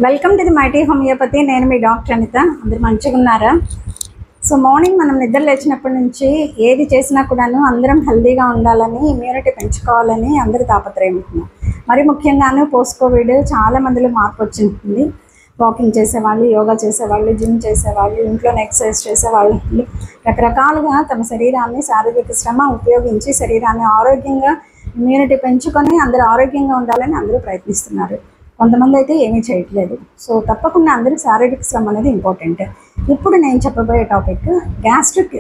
Welcome to the mighty homeopathy. నేను మీ doctor Anitha. అందరు మంచిగా ఉన్నారా? సో మార్నింగ్ మనం నిద్ర లేచినప్పటి నుంచి ఏది చేసినా కూడాను అందరం హెల్తీగా ఉండాలని, ఇమ్యూనిటీ పెంచుకోవాలని అందరూ తాపత్రయం ఉంటున్నాం. మరి ముఖ్యంగాను పోస్ట్ కోవిడ్ చాలా మందిలో మార్పు వచ్చింది. వాకింగ్ చేసేవాళ్ళు, యోగా చేసేవాళ్ళు, జిమ్ చేసేవాళ్ళు, ఇంట్లోనే ఎక్సర్సైజ్ చేసేవాళ్ళు, రకరకాలుగా తమ శరీరాన్ని శారీరక శ్రమ ఉపయోగించి శరీరాన్ని ఆరోగ్యంగా, ఇమ్యూనిటీ పెంచుకొని అందరూ ఆరోగ్యంగా ఉండాలని అందరూ ప్రయత్నిస్తున్నారు. కొంతమంది అయితే ఏమీ చేయట్లేదు. సో తప్పకుండా అందరికీ శారీరక శ్రమ అనేది ఇంపార్టెంట్. ఇప్పుడు నేను చెప్పబోయే టాపిక్ గ్యాస్ట్రిక్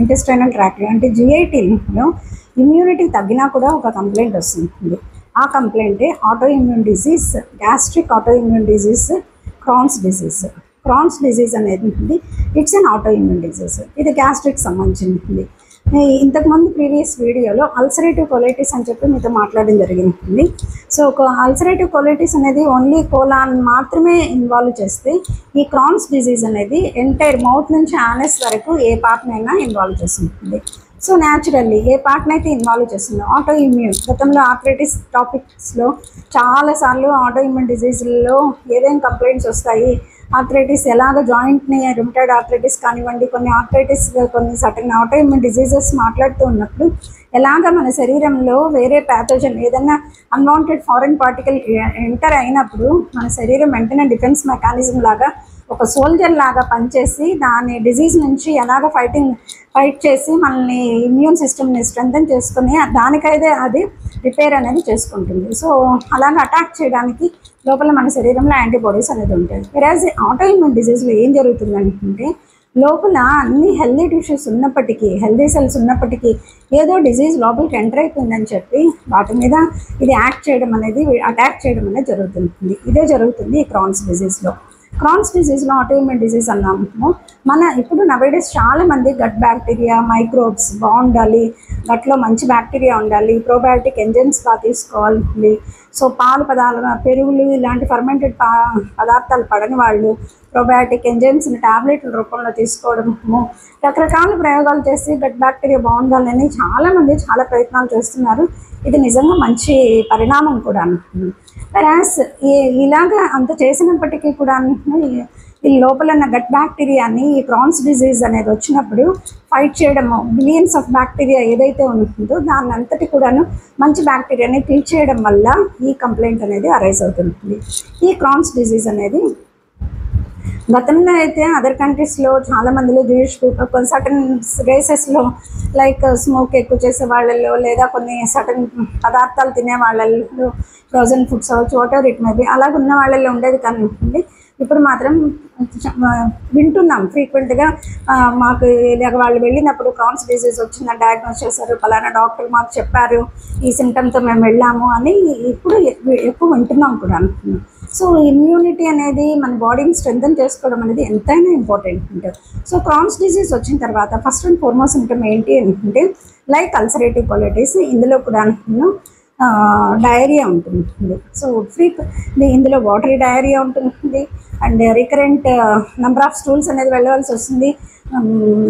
ఇంటెస్టైనల్ ట్రాక్ట్ అంటే GITలో ఇమ్యూనిటీ తగ్గినా కూడా ఒక కంప్లైంట్ వస్తుంది. ఆ కంప్లైంటే auto immune disease, gastric auto immune disease, Crohn's disease. Crohn's disease అనేది it's an auto immune disease. ఇది గ్యాస్ట్రిక్ సంబంధించింది. ఇంతకుముందు ప్రీవియస్ వీడియోలో అల్సరేటివ్ కొలైటిస్ అని చెప్పి మీతో మాట్లాడడం జరిగింది. సో ఒక అల్సరేటివ్ కొలైటిస్ అనేది ఓన్లీ కోలాన్ మాత్రమే ఇన్వాల్వ్ చేస్తే, ఈ క్రాన్స్ డిజీజ్ అనేది ఎంటైర్ మౌత్ నుంచి యానస్ వరకు ఏ పార్ట్నైనా ఇన్వాల్వ్ చేస్తుంది. సో న్యాచురల్లీ ఏ పార్ట్నైతే ఇన్వాల్వ్ చేస్తుంది. ఆటో ఇమ్యూన్ గతంలో ఆర్థరైటిస్ టాపిక్స్లో చాలాసార్లు ఆటో ఇమ్యూన్ డిజీజ్లలో ఏదైనా కంప్లైంట్స్ వస్తాయి. ఆర్థరైటిస్ ఎలాగ జాయింట్ని, రుమటాయిడ్ ఆర్థరైటిస్ కానివ్వండి, కొన్ని ఆర్థరైటిస్, కొన్ని సటన్ ఆటో ఇమ్యూన్ డిజీజెస్ మాట్లాడుతూ ఉన్నప్పుడు ఎలాగ మన శరీరంలో వేరే ప్యాథోజన్ ఏదైనా అన్వాంటెడ్ ఫారెన్ పార్టికల్ ఎంటర్ అయినప్పుడు మన శరీరం వెంటనే డిఫెన్స్ మెకానిజం లాగా ఒక సోల్జర్ లాగా పనిచేసి దాని డిజీజ్ నుంచి ఎలాగ ఫైట్ చేసి మనల్ని ఇమ్యూన్ సిస్టమ్ని స్ట్రెంథెన్ చేసుకుని దానికైతే అది రిపేర్ అనేది చేసుకుంటుంది. సో అలాగ అటాక్ చేయడానికి లోపల మన శరీరంలో యాంటీబాడీస్ అనేది ఉంటుంది. వెరాజ్ ఆటో ఇమ్యూన్ డిజీజ్లో ఏం జరుగుతుంది అంటే, లోపల అన్ని హెల్దీ టిష్యూస్ ఉన్నప్పటికీ, హెల్దీ సెల్స్ ఉన్నప్పటికీ ఏదో డిజీజ్ లోపలికి ఎంటర్ అయిపోయిందని చెప్పి వాటి మీద ఇది అటాక్ చేయడం అనేది జరుగుతుంది. ఇదే జరుగుతుంది ఈ క్రాన్స్ డిజీజ్లో. క్రాన్స్ డిజీజ్లో ఆటో ఇమ్యూన్ డిజీజ్ అన్నాము. మన ఇప్పుడు నవేడేస్ చాలామంది గట్ బ్యాక్టీరియా, మైక్రోబ్స్ బాగుండాలి, గట్లో మంచి బ్యాక్టీరియా ఉండాలి, ప్రోబయాటిక్ ఎంజైమ్స్ బాగా తీసుకోవాలి. సో పాలు పెరుగులు ఇలాంటి ఫర్మెంటెడ్ పదార్థాలు పడని వాళ్ళు ప్రోబయాటిక్ ఎంజైమ్స్ని టాబ్లెట్ల రూపంలో తీసుకోవడము, రకరకాల ప్రయోగాలు చేసి గట్ బ్యాక్టీరియా బాగుండాలని చాలామంది చాలా ప్రయత్నాలు చేస్తున్నారు. ఇది నిజంగా మంచి పరిణామం కూడా. వెరాస్ ఇలాగా అంత చేసినప్పటికీ కూడా ఈ లోపల ఉన్న గట్ బ్యాక్టీరియాని ఈ క్రాన్స్ డిజీజ్ అనేది వచ్చినప్పుడు ఫైట్ చేయడము, బిలియన్స్ ఆఫ్ బ్యాక్టీరియా ఏదైతే ఉంటుందో దాన్ని అంతటి కూడాను మంచి బ్యాక్టీరియాని కిల్ చేయడం వల్ల ఈ కంప్లైంట్ అనేది అరైజ్ అవుతుంది. ఈ క్రాన్స్ డిజీజ్ అనేది గతంలో అయితే అదర్ కంట్రీస్లో చాలామందిలో జూయిష్ పీపుల్, కొన్ని సటన్ రేసెస్లో లైక్ స్మోక్ ఎక్కువ చేసే వాళ్ళల్లో, లేదా కొన్ని సటన్ పదార్థాలు తినే వాళ్ళల్లో, ఫ్రోజన్ ఫుడ్స్ అవ్వచ్చు, వాటర్ ఇట్ మేబీ అలాగ ఉన్న వాళ్ళల్లో ఉండేది. కానీ ఇప్పుడు మాత్రం వింటున్నాం ఫ్రీక్వెంట్గా. మాకు ఇలాగ వాళ్ళు వెళ్ళినప్పుడు క్రాన్స్ డిజీజ్ వచ్చిందని డయాగ్నోస్ చేశారు, పలానా డాక్టర్ మాకు చెప్పారు, ఈ సిమ్టమ్తో మేము వెళ్ళాము అని ఇప్పుడు ఎక్కువ వింటున్నాం కూడా. సో ఇమ్యూనిటీ అనేది మన బాడీని స్ట్రెంథెన్ చేసుకోవడం అనేది ఎంతైనా ఇంపార్టెంట్ ఉంటుంది. సో క్రాన్స్ డిజీజ్ వచ్చిన తర్వాత ఫస్ట్ అండ్ ఫార్మోస్ట్ సిమ్టమ్ ఏంటి అంటే, లైక్ అల్సరేటివ్ కొలైటిస్, ఇందులో కూడా డయేరియా ఉంటుంది. సో ఇందులో వాటరీ డయేరియా ఉంటుంది and recurrent number of stools అనేది వెళ్ళవలసి వస్తుంది.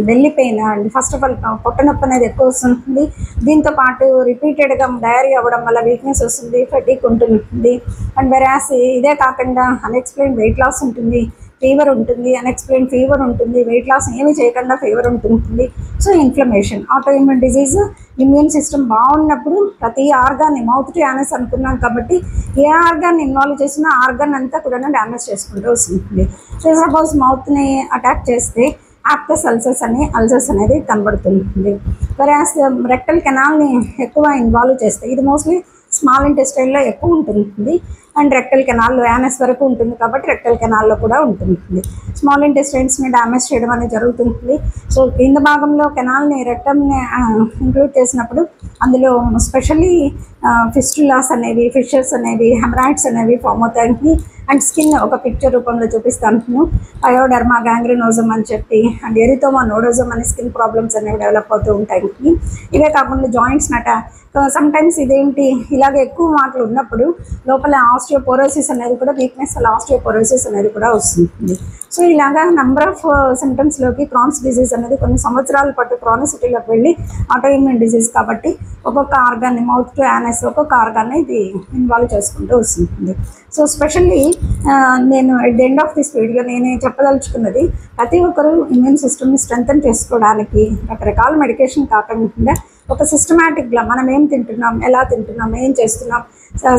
Belly pain and first of all పొట్ట నొప్పి అనేది ఎక్కువ వస్తుంది. దీంతోపాటు రిపీటెడ్గా డయేరియా అవ్వడం వల్ల వీక్నెస్ వస్తుంది, ఫెటిక్ ఉంటుంది. అండ్ వెరాస్ ఇదే కాకుండా అన్ఎక్స్ప్లెయిన్ వెయిట్ లాస్ ఉంటుంది, ఫీవర్ ఉంటుంది, అన్ఎక్స్ప్లెయిన్ ఫీవర్ ఉంటుంది, వెయిట్ లాస్ ఏమీ చేయకుండా ఫీవర్ ఉంటుంది. So inflammation, auto immune disease immune system బాగున్నప్పుడు ప్రతి ఆర్గాన్ని, మౌత్ టు యానస్ అనుకున్నాం కాబట్టి ఏ ఆర్గాన్ని ఇన్వాల్వ్ చేసినా ఆర్గాన్ అంతా కూడా డ్యామేజ్ చేసుకుంటూ వస్తుంది. సో సపోజ్ మౌత్ని అటాక్ చేస్తే యాప్టస్ అల్సర్స్ అనేది కనబడుతుంది. వెరాస్ రెక్టల్ కెనాల్ని ఎక్కువ ఇన్వాల్వ్ చేస్తే, ఇది మోస్ట్లీ స్మాల్ ఇంటెస్టైన్లో ఎక్కువ ఉంటుంది అండ్ రెక్టల్ కెనాల్లో యానస్ వరకు ఉంటుంది కాబట్టి రెక్టల్ కెనాల్లో కూడా ఉంటుంది. స్మాల్ ఇంటెస్టైన్స్ని డ్యామేజ్ చేయడం అనేది జరుగుతుంది. సో కింద భాగంలో కెనాల్ని, రెక్టమ్ని ఇంక్లూడ్ చేసినప్పుడు అందులో స్పెషల్లీ ఫిస్టులాస్ అనేవి, ఫిషర్స్ అనేవి, హెమరాయిడ్స్ అనేవి ఫామ్ అవుతాయి. అండ్ స్కిన్ ఒక పిక్చర్ రూపంలో చూపిస్తాను. పయోడర్మా గ్యాంగ్రెనోజం అని చెప్పి అండ్ ఎరిథోమా నోడోజం అనే స్కిన్ ప్రాబ్లమ్స్ అనేవి డెవలప్ అవుతూ ఉంటాయి. ఇవే కాకుండా జాయింట్స్ సమ్టైమ్స్ ఇదేంటి ఇలాగ ఎక్కువ మాటలు ఉన్నప్పుడు లోపల ఆస్టియోపోరోసిస్ అనేది కూడా, వీక్నెస్ వల్ల ఆస్టియోపోరోసిస్ అనేది కూడా వస్తుంది. సో ఇలాగా నెంబర్ ఆఫ్ సిమ్టమ్స్లోకి క్రాన్స్ డిజీజ్ అనేది కొన్ని సంవత్సరాల పాటు క్రానిసిటీలోకి వెళ్ళి ఆటోఇమ్యూన్ డిజీజ్ కాబట్టి ఒక్కొక్క ఆర్గాన్ని మౌత్ టు యానస్ ఒక్కొక్క ఆర్గాన్ని ఇది ఇన్వాల్వ్ చేసుకుంటూ వస్తుంది. సో స్పెషల్లీ నేను at the end of this video నేను చెప్పదలుచుకున్నది, ప్రతి ఒక్కరూ ఇమ్యూన్ సిస్టమ్ని స్ట్రెంథన్ చేసుకోవడానికి రకరకాల మెడికేషన్ కాకుండా ఒక సిస్టమాటిక్గా మనం ఏం తింటున్నాం, ఎలా తింటున్నాం, ఏం చేస్తున్నాం,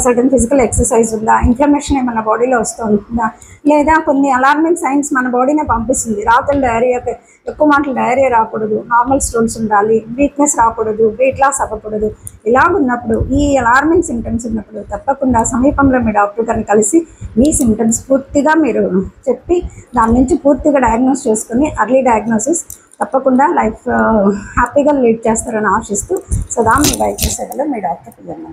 సడన్ ఫిజికల్ ఎక్సర్సైజ్ ఉందా, ఇన్ఫ్లమేషన్ ఏమన్నా బాడీలో వస్తుందా, లేదా కొన్ని అలార్మింగ్ సైన్స్ మన బాడీనే పంపిస్తుంది. రాత్రులు డయేరియాకి ఎక్కువ మాటలు డయేరియా రాకూడదు, నార్మల్ స్టూల్స్ ఉండాలి, వీక్నెస్ రాకూడదు, వెయిట్ లాస్ అవ్వకూడదు. ఇలాగున్నప్పుడు ఈ అలార్మింగ్ సిమ్టమ్స్ ఉన్నప్పుడు తప్పకుండా సమీపంలో మీ డాక్టర్ గారిని కలిసి మీ సిమ్టమ్స్ పూర్తిగా మీరు చెప్పి దాని నుంచి పూర్తిగా డయాగ్నోస్ చేసుకుని అర్లీ డయాగ్నోసిస్ తప్పకుండా లైఫ్ హ్యాపీగా లీడ్ చేస్తారని ఆశిస్తూ సదా మీ వైద్య సేవలో మీ డాక్టర్ పిల్లలు.